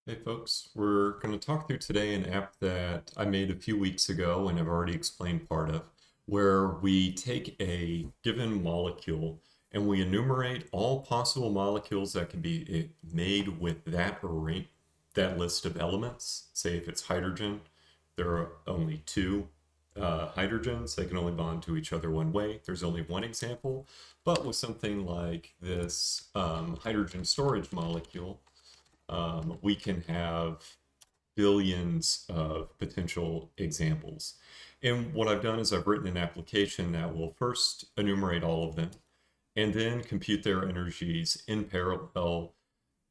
Hey folks, we're going to talk through today an app that I made a few weeks ago and I've already explained part of, where we take a given molecule and we enumerate all possible molecules that can be made with that array, that list of elements. Say if it's hydrogen, there are only two hydrogens. They can only bond to each other one way. There's only one example. But with something like this hydrogen storage molecule, we can have billions of potential examples. And what I've done is I've written an application that will first enumerate all of them and then compute their energies in parallel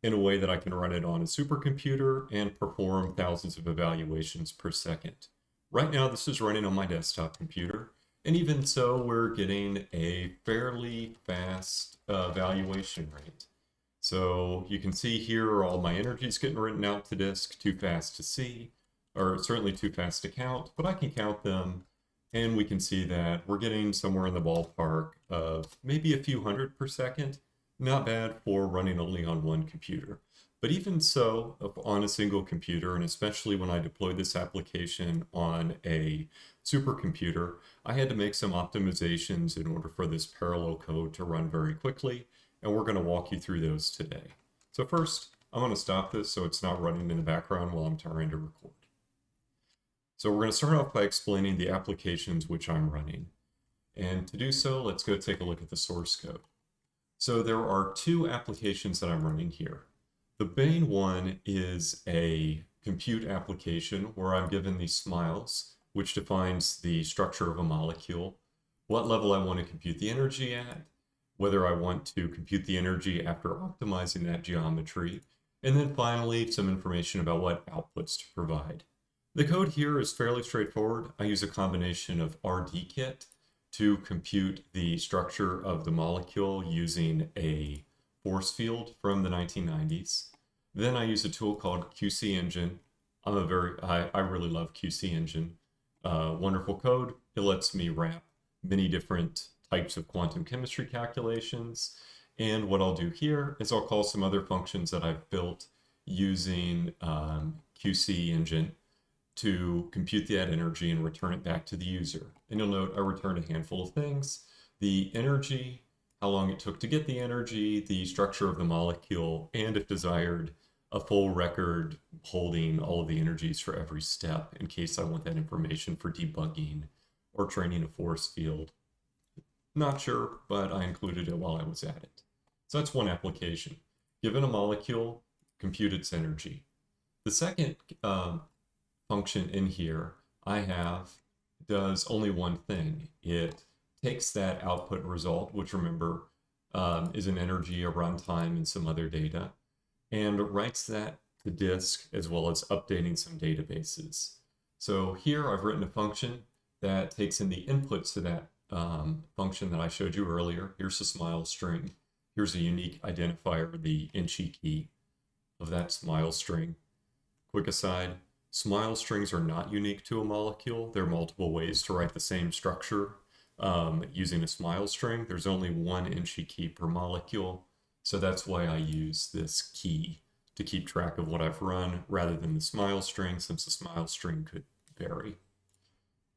in a way that I can run it on a supercomputer and perform thousands of evaluations per second. Right now, this is running on my desktop computer, and even so, we're getting a fairly fast evaluation rate. So you can see here all my energies getting written out to disk, too fast to see, or certainly too fast to count, but I can count them and we can see that we're getting somewhere in the ballpark of maybe a few hundred per second. Not bad for running only on one computer. But even so, on a single computer, and especially when I deployed this application on a supercomputer, I had to make some optimizations in order for this parallel code to run very quickly, and we're going to walk you through those today. So first, I'm going to stop this so it's not running in the background while I'm trying to record. So we're going to start off by explaining the applications which I'm running. And to do so, let's go take a look at the source code. So there are two applications that I'm running here. The main one is a compute application where I'm given these smiles, which defines the structure of a molecule, what level I want to compute the energy at, whether I want to compute the energy after optimizing that geometry, and then finally some information about what outputs to provide. The code here is fairly straightforward. I use a combination of RDKit to compute the structure of the molecule using a force field from the 1990s. Then I use a tool called QC Engine. I really love QC Engine. Wonderful code. It lets me wrap many different types of quantum chemistry calculations. And what I'll do here is I'll call some other functions that I've built using QC Engine to compute that energy and return it back to the user. And you'll note I returned a handful of things: the energy, how long it took to get the energy, the structure of the molecule, and if desired, a full record holding all of the energies for every step in case I want that information for debugging or training a force field. Not sure, but I included it while I was at it. So that's one application. Given a molecule, compute its energy. The second function in here I have does only one thing. It takes that output result, which remember is an energy, a runtime, and some other data, and writes that to disk as well as updating some databases. So here I've written a function that takes in the inputs to that function that I showed you earlier. Here's a smile string. Here's a unique identifier, the inchy key of that smile string. Quick aside, smile strings are not unique to a molecule. There are multiple ways to write the same structure using a smile string. There's only one inchy key per molecule, so that's why I use this key to keep track of what I've run rather than the smile string, since the smile string could vary.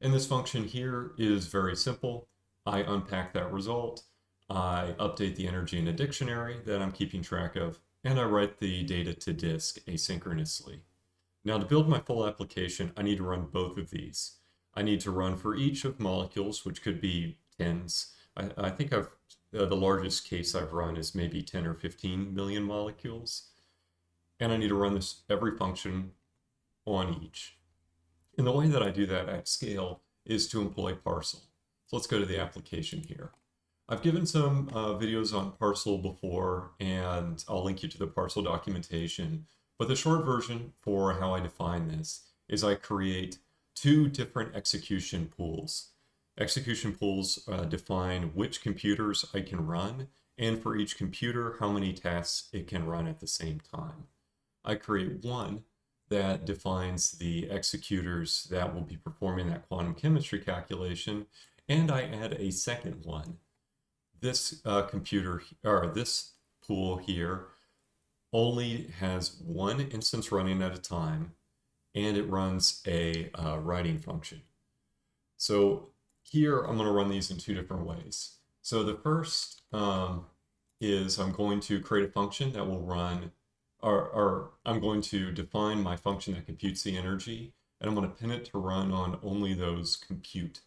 And this function here is very simple. I unpack that result, I update the energy in a dictionary that I'm keeping track of, and I write the data to disk asynchronously. Now, to build my full application, I need to run both of these. I need to run for each of molecules, which could be tens. I think the largest case I've run is maybe 10 or 15 million molecules. And I need to run this every function on each. And the way that I do that at scale is to employ Parsl. So let's go to the application here. I've given some videos on Parsl before, and I'll link you to the Parsl documentation. But the short version for how I define this is I create two different execution pools. Execution pools define which computers I can run, and for each computer, how many tasks it can run at the same time. I create one that defines the executors that will be performing that quantum chemistry calculation, and I add a second one. This this pool here only has one instance running at a time, and it runs a writing function. So here I'm going to run these in two different ways. So the first is I'm going to create a function that will run, or I'm going to define my function that computes the energy, and I'm going to pin it to run on only those compute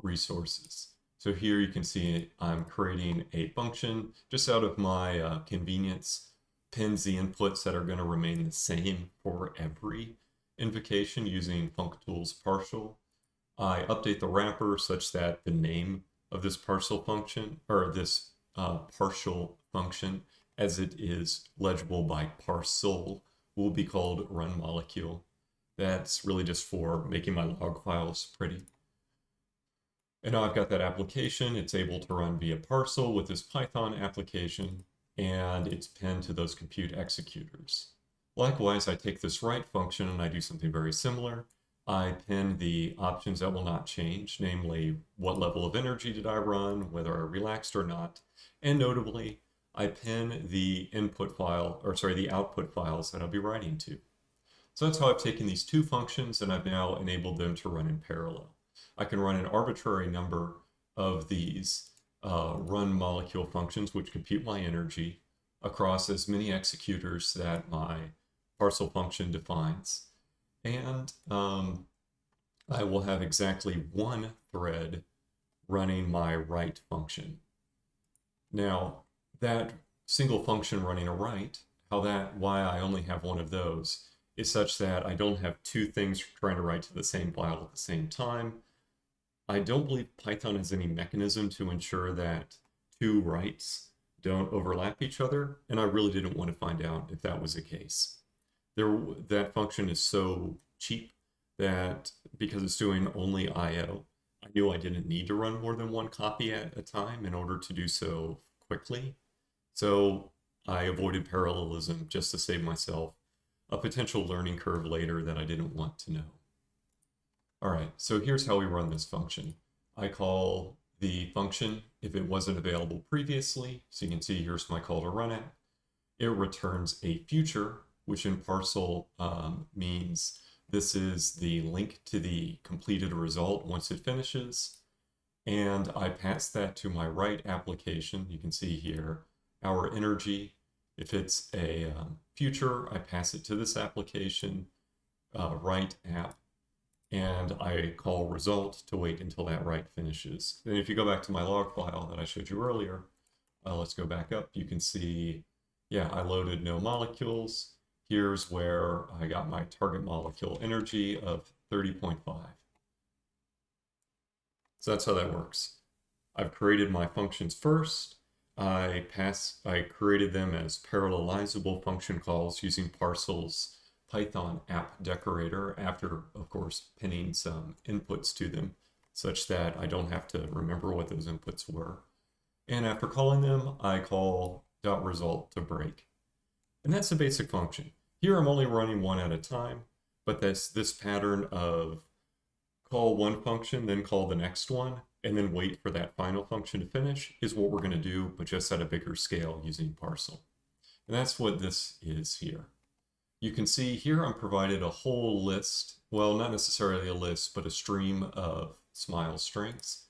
resources. So here you can see I'm creating a function just out of my convenience, pins the inputs that are going to remain the same for every invocation using functools Parsl. I update the wrapper such that the name of this Parsl function, or this partial function, as it is legible by Parsl, will be called run molecule. That's really just for making my log files pretty. And now I've got that application. It's able to run via Parsl with this Python application, and it's pinned to those compute executors. Likewise, I take this write function and I do something very similar. I pin the options that will not change, namely what level of energy did I run, whether I relaxed or not. And notably, I pin the input file, or sorry, the output files that I'll be writing to. So that's how I've taken these two functions and I've now enabled them to run in parallel. I can run an arbitrary number of these run molecule functions, which compute my energy, across as many executors that my Parsl function defines. And I will have exactly one thread running my write function. Now, that single function running a write, why I only have one of those, is such that I don't have two things trying to write to the same file at the same time. I don't believe Python has any mechanism to ensure that two writes don't overlap each other, and I really didn't want to find out if that was the case. That function is so cheap that because it's doing only I/O, I knew I didn't need to run more than one copy at a time in order to do so quickly. So I avoided parallelism just to save myself a potential learning curve later that I didn't want to know. All right, so here's how we run this function. I call the function if it wasn't available previously. So you can see here's my call to run it. It returns a future, which in Parsl means this is the link to the completed result once it finishes. And I pass that to my write application. You can see here our energy. If it's a future, I pass it to this application, write app, and I call result to wait until that write finishes. Then if you go back to my log file that I showed you earlier, let's go back up. You can see, yeah, I loaded no molecules. Here's where I got my target molecule energy of 30.5. So that's how that works. I've created my functions first. I created them as parallelizable function calls using Parsl's Python app decorator after, of course, pinning some inputs to them such that I don't have to remember what those inputs were. And after calling them, I call .result to break. And that's the basic function. Here I'm only running one at a time, but this pattern of call one function, then call the next one, and then wait for that final function to finish is what we're going to do, but just at a bigger scale using Parsl. And that's what this is here. You can see here I'm provided a whole list, well, not necessarily a list, but a stream of smile strings.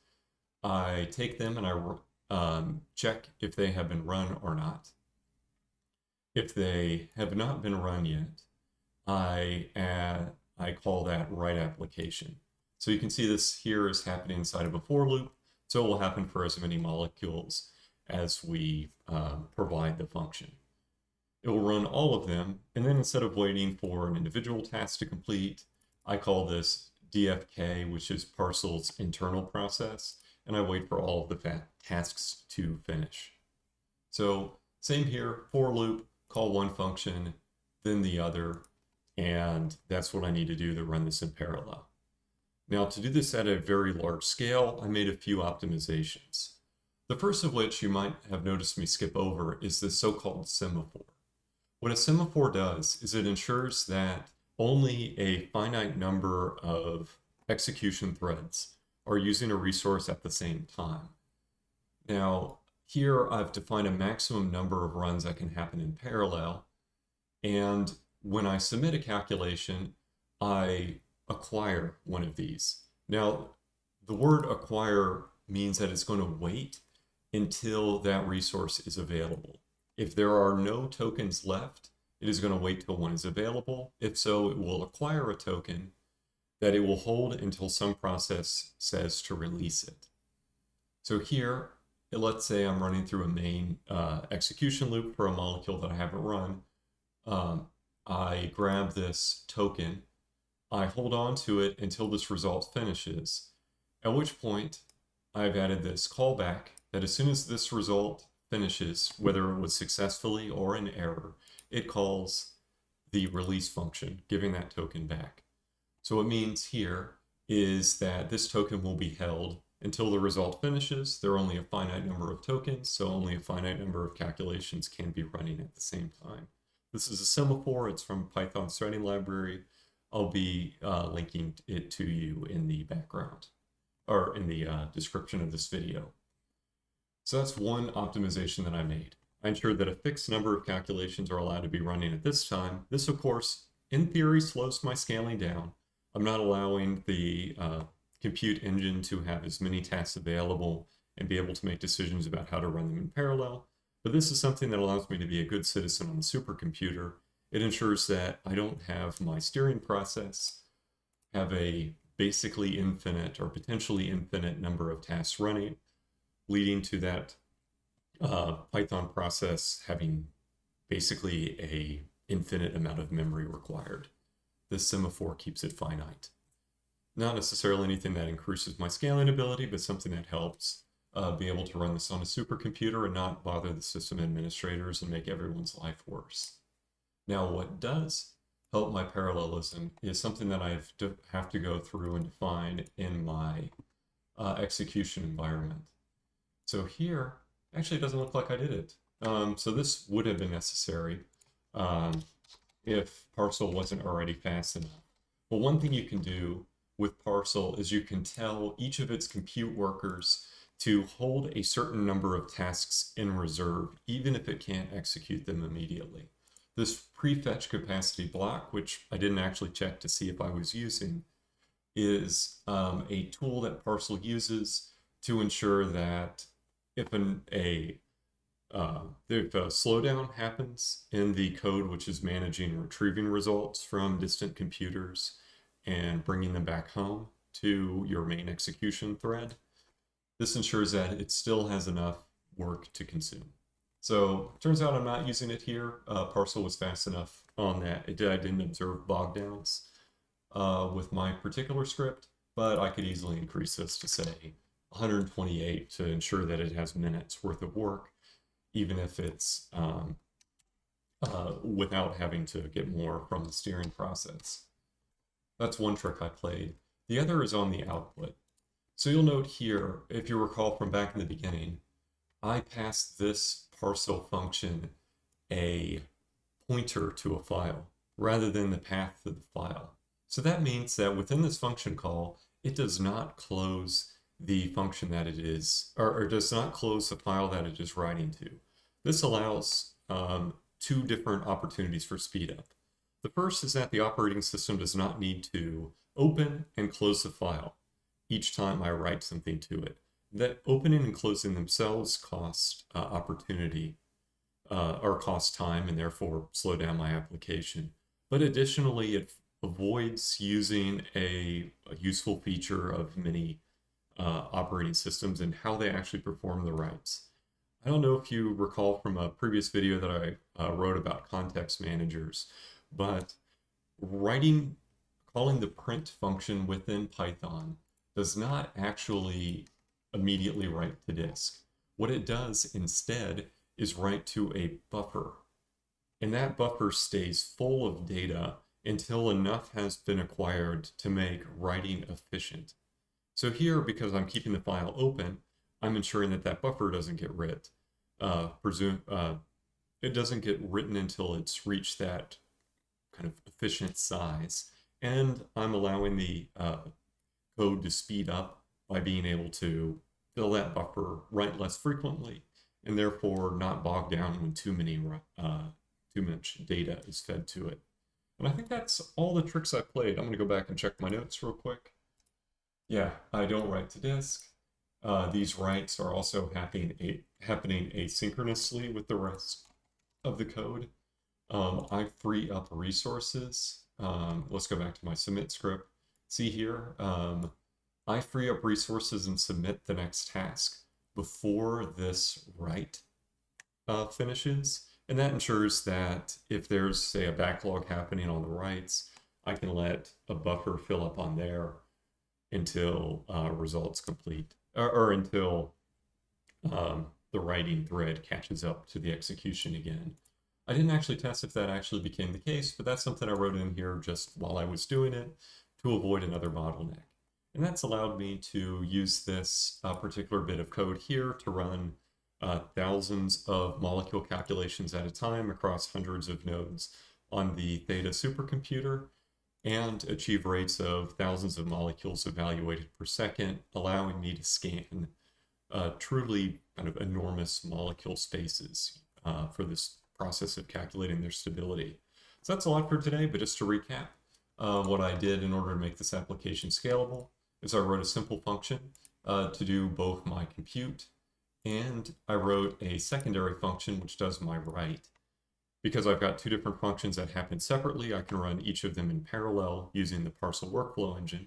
I take them and I check if they have been run or not. If they have not been run yet, I call that write application. So you can see this here is happening inside of a for loop. So it will happen for as many molecules as we provide the function. It will run all of them. And then instead of waiting for an individual task to complete, I call this DFK, which is Parsl's internal process. And I wait for all of the tasks to finish. So same here, for loop, call one function, then the other. And that's what I need to do to run this in parallel. Now, to do this at a very large scale, I made a few optimizations. The first of which you might have noticed me skip over is the so-called semaphore. What a semaphore does is it ensures that only a finite number of execution threads are using a resource at the same time. Now, here I've defined a maximum number of runs that can happen in parallel, And when I submit a calculation, I acquire one of these. Now, the word acquire means that it's going to wait until that resource is available. If there are no tokens left, it is going to wait till one is available. If so, it will acquire a token that it will hold until some process says to release it. So here, let's say I'm running through a main execution loop for a molecule that I haven't run. I grab this token, I hold on to it until this result finishes, at which point I've added this callback that as soon as this result finishes, whether it was successfully or in error, it calls the release function, giving that token back. So what it means here is that this token will be held until the result finishes. There are only a finite number of tokens, so only a finite number of calculations can be running at the same time. This is a semaphore. It's from Python's threading library. I'll be linking it to you in the background or in the description of this video. So that's one optimization that I made. I ensured that a fixed number of calculations are allowed to be running at this time. This, of course, in theory, slows my scaling down. I'm not allowing the compute engine to have as many tasks available and be able to make decisions about how to run them in parallel. But this is something that allows me to be a good citizen on the supercomputer. It ensures that I don't have my steering process have a basically infinite or potentially infinite number of tasks running, leading to that Python process having basically a infinite amount of memory required. This semaphore keeps it finite. Not necessarily anything that increases my scaling ability, but something that helps be able to run this on a supercomputer and not bother the system administrators and make everyone's life worse. Now, what does help my parallelism is something that I have to go through and define in my execution environment. So here, actually, it doesn't look like I did it. So this would have been necessary if Parsl wasn't already fast enough. But one thing you can do with Parsl is you can tell each of its compute workers to hold a certain number of tasks in reserve, even if it can't execute them immediately. This prefetch capacity block, which I didn't actually check to see if I was using, is a tool that Parsl uses to ensure that if a slowdown happens in the code which is managing and retrieving results from distant computers and bringing them back home to your main execution thread, this ensures that it still has enough work to consume. So it turns out I'm not using it here. Parsl was fast enough on that. I didn't observe bog downs with my particular script, but I could easily increase this to say 128 to ensure that it has minutes worth of work, even if it's without having to get more from the steering process. That's one trick I played. The other is on the output. So you'll note here, if you recall from back in the beginning, I passed this Parsl function a pointer to a file rather than the path to the file. So that means that within this function call, it does not close the function that it is, or does not close the file that it is writing to. This allows two different opportunities for speed up. The first is that the operating system does not need to open and close the file each time I write something to it. That opening and closing themselves cost opportunity or cost time and therefore slow down my application. But additionally, it avoids using a useful feature of many operating systems and how they actually perform the writes. I don't know if you recall from a previous video that I wrote about context managers, but calling the print function within Python does not actually immediately write to disk. What it does instead is write to a buffer. And that buffer stays full of data until enough has been acquired to make writing efficient. So here, because I'm keeping the file open, I'm ensuring that that buffer doesn't get writ. It doesn't get written until it's reached that kind of efficient size. And I'm allowing the code to speed up by being able to fill that buffer, write less frequently, and therefore not bog down when too many too much data is fed to it. And I think that's all the tricks I played. I'm going to go back and check my notes real quick. Yeah, I don't write to disk. These writes are also happening asynchronously with the rest of the code. I free up resources. Let's go back to my submit script. See here, I free up resources and submit the next task before this write finishes. And that ensures that if there's, say, a backlog happening on the writes, I can let a buffer fill up on there until results complete, or until the writing thread catches up to the execution again. I didn't actually test if that actually became the case, but that's something I wrote in here just while I was doing it to avoid another bottleneck. And that's allowed me to use this particular bit of code here to run thousands of molecule calculations at a time across hundreds of nodes on the Theta supercomputer and achieve rates of thousands of molecules evaluated per second, allowing me to scan truly kind of enormous molecule spaces for this process of calculating their stability. So that's a lot for today, but just to recap, what I did in order to make this application scalable is I wrote a simple function to do both my compute, and I wrote a secondary function which does my write. Because I've got two different functions that happen separately, I can run each of them in parallel using the Parsl workflow engine.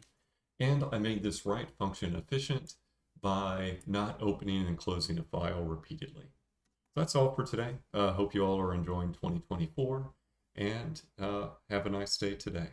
And I made this write function efficient by not opening and closing a file repeatedly. So that's all for today. Hope you all are enjoying 2024, and have a nice day today.